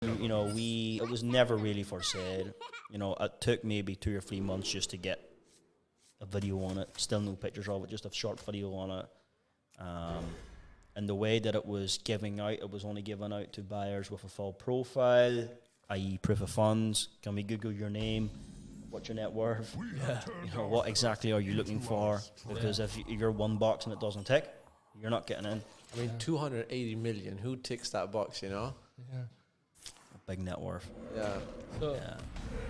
You know, it was never really for sale. You know, it took maybe 2 or 3 months just to get a video on it. Still no pictures of it, just a short video on it. And the way that it was giving out, it was only given out to buyers with a full profile, i.e. proof of funds. Can we Google your name? What's your net worth? Yeah. You know, what exactly are you looking for? Because if you're one box and it doesn't tick, you're not getting in. I mean, 280 million. Who ticks that box, you know? Yeah. A big net worth. Yeah. So, Yeah.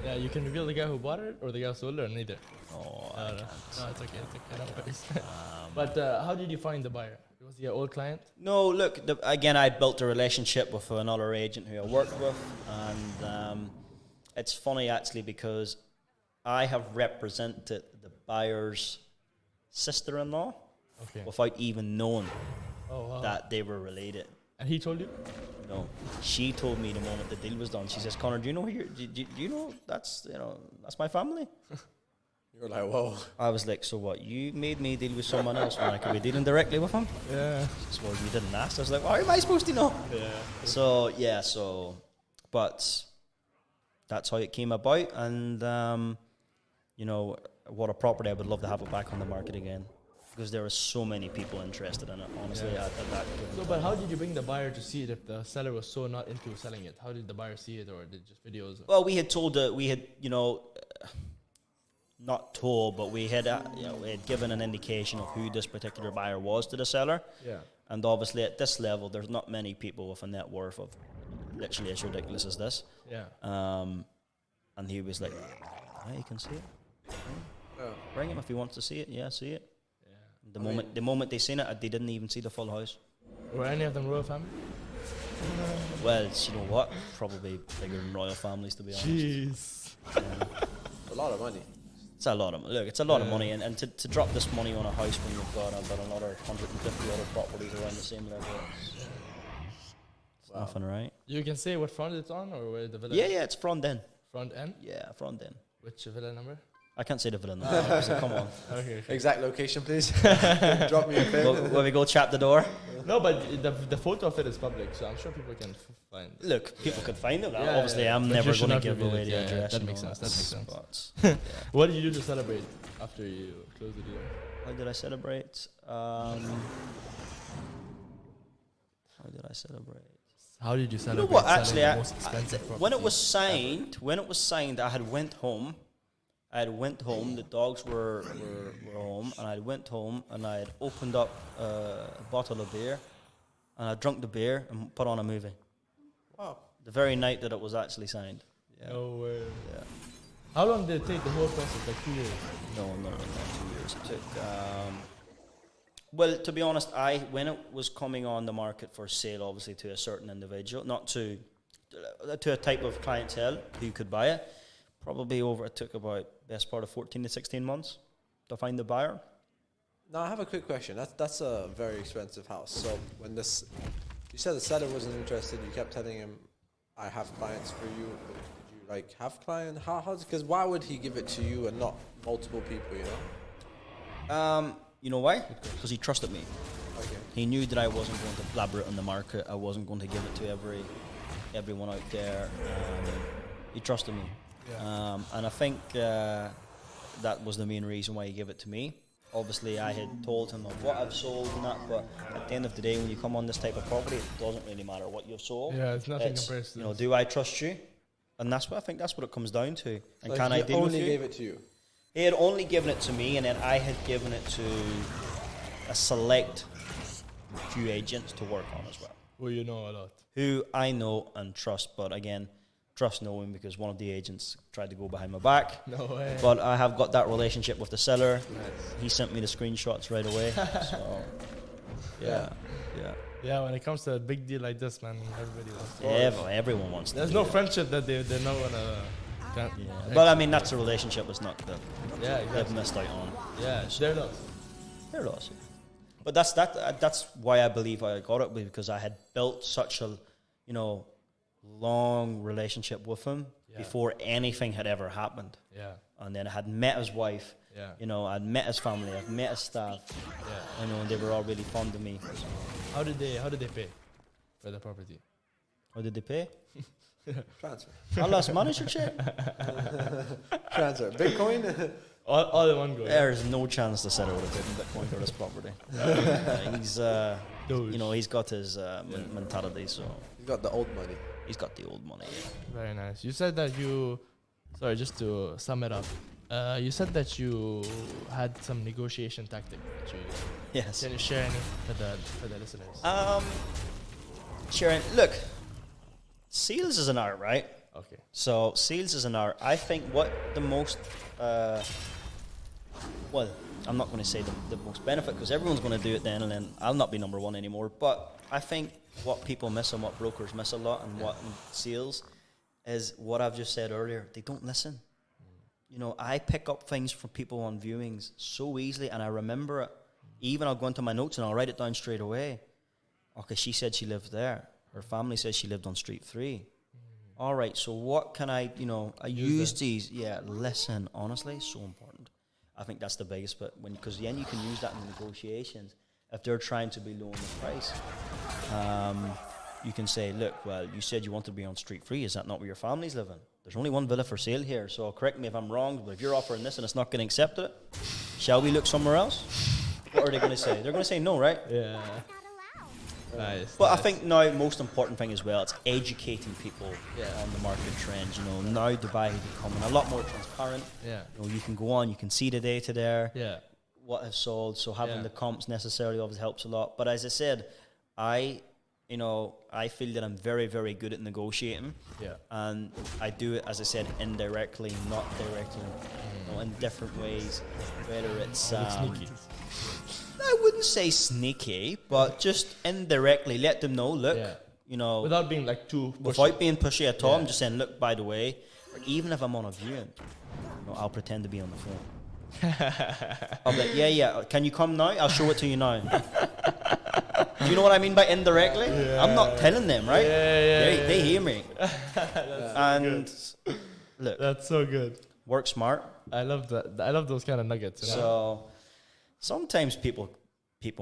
yeah, you can reveal the guy who bought it or the guy who sold it or neither. Oh, No, I no, can't. no, it's okay. No worries. But how did you find the buyer? Was he an old client? No, look, again, I built a relationship with another agent who I worked with, and it's funny actually because I have represented the buyer's sister-in-law Okay. without even knowing Oh, wow. that they were related. And he told you? No, she told me the moment the deal was done. She says, "Connor, do you know do you know that's my family?" You're like, whoa. I was like, "So what? You made me deal with someone else when I could be dealing directly with him?" Yeah. She says, "Well, you didn't ask." I was like, "How am I supposed to know?" Yeah. But that's how it came about, and you know, what a property. I would love to have it back on the market again because there are so many people interested in it. Honestly, Yeah. at that given So, time. but how did you bring the buyer to see it if the seller was so not into selling it? How did the buyer see it, or did just videos? Well, we had told not told, but we had given an indication of who this particular buyer was to the seller. Yeah. And obviously, at this level, there's not many people with a net worth of literally as ridiculous as this. Yeah. And he was like, "Yeah, you can see it. Yeah. Bring him if he wants to see it. Yeah, see it." Yeah. The moment they seen it, they didn't even see the full house. Were any of them royal family? Well, you know what? Probably bigger than royal families, to be honest. Jeez. A lot of money. It's a lot of it's a lot of money, and to drop this money on a house when you've got about another 150 other properties around the same level, it's nothing, right? You can say what front it's on or where the villa. Yeah, it's front end. Front end. Yeah, front end. Which villa number? I can't say the villain. So come on. Okay. Exact location, please. Drop me a pin. Where we go, chap the door. No, but the photo of it is public, so I'm sure people can find it. Look, people could find it. Yeah, Obviously, yeah, I'm but never you should going to not give reveal away it. the Yeah, address. that you makes know, sense, that makes sense. but, What did you do to celebrate after you closed the deal? how did I celebrate? How did I celebrate? How did you You celebrate? know what? selling Actually, the most expensive when it property? was signed, I had went home. The dogs were home, and I went home and I had opened up a bottle of beer, and I drunk the beer and put on a movie. Wow. The very night that it was actually signed. Yeah. No way. Yeah. How long did it take the whole process? Like 2 years. No, not 2 years. It took. Well, to be honest, when it was coming on the market for sale, obviously to a certain individual, not to a type of clientele who could buy it, probably it took about best part of 14 to 16 months to find the buyer. Now I have a quick question. That's a very expensive house. So when you said the seller wasn't interested, you kept telling him, "I have clients for you." Did you like have clients? Because why would he give it to you and not multiple people? You know. You know why? Because he trusted me. Okay. He knew that I wasn't going to blabber it on the market. I wasn't going to give it to everyone out there. He trusted me. Yeah. And I think that was the main reason why he gave it to me. Obviously, I had told him of what I've sold and that, but at the end of the day, when you come on this type of property, it doesn't really matter what you've sold. Yeah, it's nothing compared to You know, this. do I trust you? And I think that's what it comes down to. And Like can I he deal with only you? gave it to you. He had only given it to me, and then I had given it to a select few agents to work on as well, Well, you know a lot. who I know and trust. But again, trust knowing because one of the agents tried to go behind my back. No way. But I have got that relationship with the seller. Nice. He sent me the screenshots right away. So, yeah. Yeah, when it comes to a big deal like this, man, everybody wants to. Everyone wants to. There's do no it. friendship that they're not gonna. Yeah. But I mean, that's a relationship that's not that Yeah, they've exactly. missed out on. Yeah, they're not. They're lost. But that's why I believe I got it, because I had built such a, long relationship with him before anything had ever happened. Yeah, And then I had met his wife. yeah, I'd met his family. I'd met his staff. yeah. And they were all really fond of me. So How did they pay for the property? how did they pay? Transfer. Our last manager check. Transfer. Bitcoin. All in one go. There is no chance the seller would have taken Bitcoin for this property. He's, you know, he's got his mentality, so He's got the old money. he's got the old money. Yeah. Very nice. You said that you, sorry, just to sum it up, you said that you had some negotiation tactic that you used. Yes. Can you share any for the listeners? Sharon, look, sales is an art, right? Okay. So sales is an art. I think what the most, well, I'm not going to say the most benefit because everyone's going to do it then, and then I'll not be number one anymore. But I think what people miss and what brokers miss a lot, and what in sales is what I've just said earlier. They don't listen. You know, I pick up things from people on viewings so easily, and I remember it. Even I'll go into my notes and I'll write it down straight away. Okay, she said she lived there. Her family says she lived on Street 3. All right, so what can I, you know, I use these. Yeah, listen, honestly, so important. I think that's the biggest bit, because then you can use that in negotiations. If they're trying to be low on the price, you can say, look, well, you said you want to be on Street 3. Is that not where your family's living? There's only one villa for sale here, so correct me if I'm wrong, but if you're offering this and it's not getting accepted, shall we look somewhere else? What are they going to say? They're going to say no, right? Yeah. Nice. But nice. I think now most important thing as well, it's educating people Yeah. on the market trends. You know, now Dubai is becoming a lot more transparent. Yeah. You know, you can go on, you can see the data there, Yeah. what has sold. So having Yeah. the comps necessarily obviously helps a lot. But as I said, I feel that I'm very, very good at negotiating. Yeah. And I do it, as I said, indirectly, not directly, you know, in different ways. Whether it's Sneaky. I wouldn't say sneaky, but just indirectly let them know, look, Yeah. you know, Without being like too pushy. without being pushy at all, Yeah. I'm just saying, look, by the way, or even if I'm on a viewing, you know, I'll pretend to be on the phone. I'll be like, yeah, can you come now? I'll show it to you now. Do you know what I mean by indirectly? Yeah. I'm not telling them, right? Yeah, They hear me. And look, That's so good. work smart. I love that. I love those kind of nuggets. You know? So sometimes people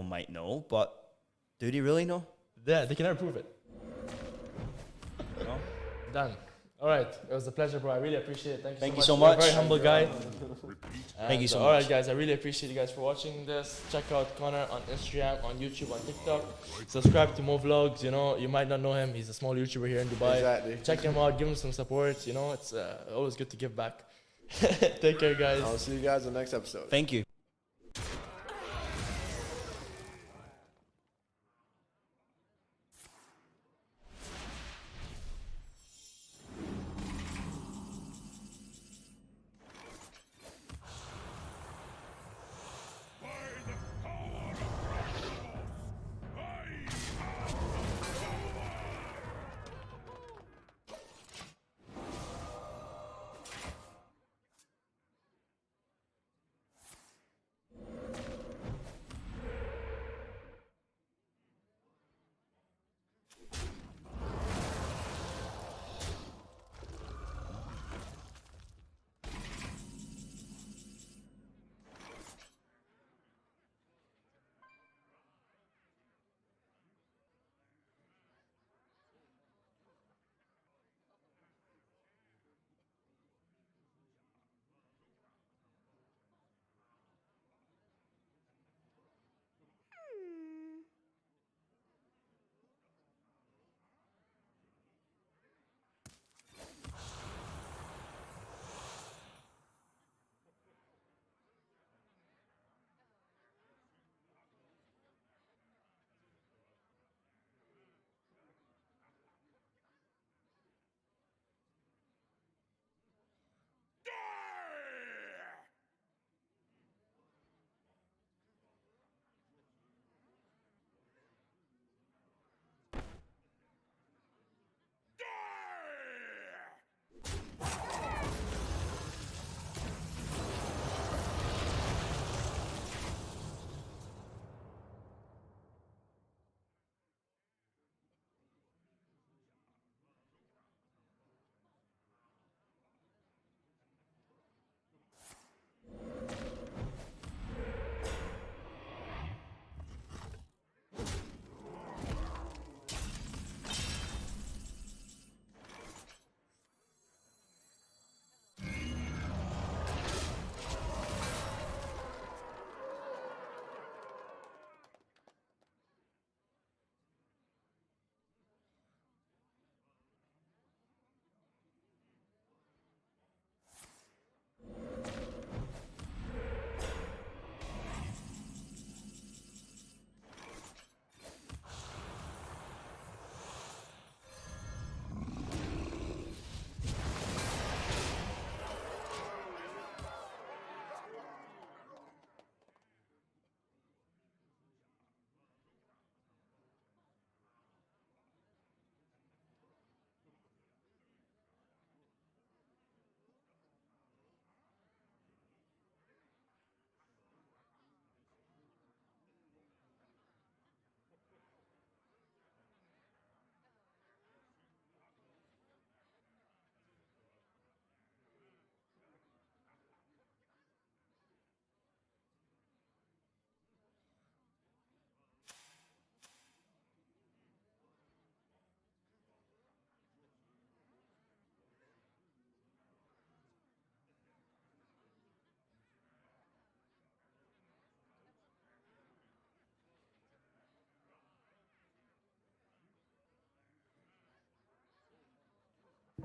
might know, but do they really know? Yeah, they can never prove it. You know? Done. All right. It was a pleasure, bro. I really appreciate it. Thank you so so much. much. You're a very humble guy. Thank you so All much. right, guys. I really appreciate you guys for watching this. Check out Connor on Instagram, on YouTube, on TikTok. Subscribe to Mo Vlogs. You know, you might not know him. He's a small YouTuber here in Dubai. Exactly. Check him out. Give him some support. You know, it's always good to give back. Take care, guys. I'll see you guys in the next episode. Thank you.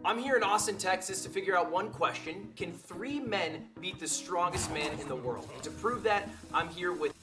I'm here in Austin, Texas to figure out one question. Can 3 men beat the strongest man in the world? And to prove that, I'm here with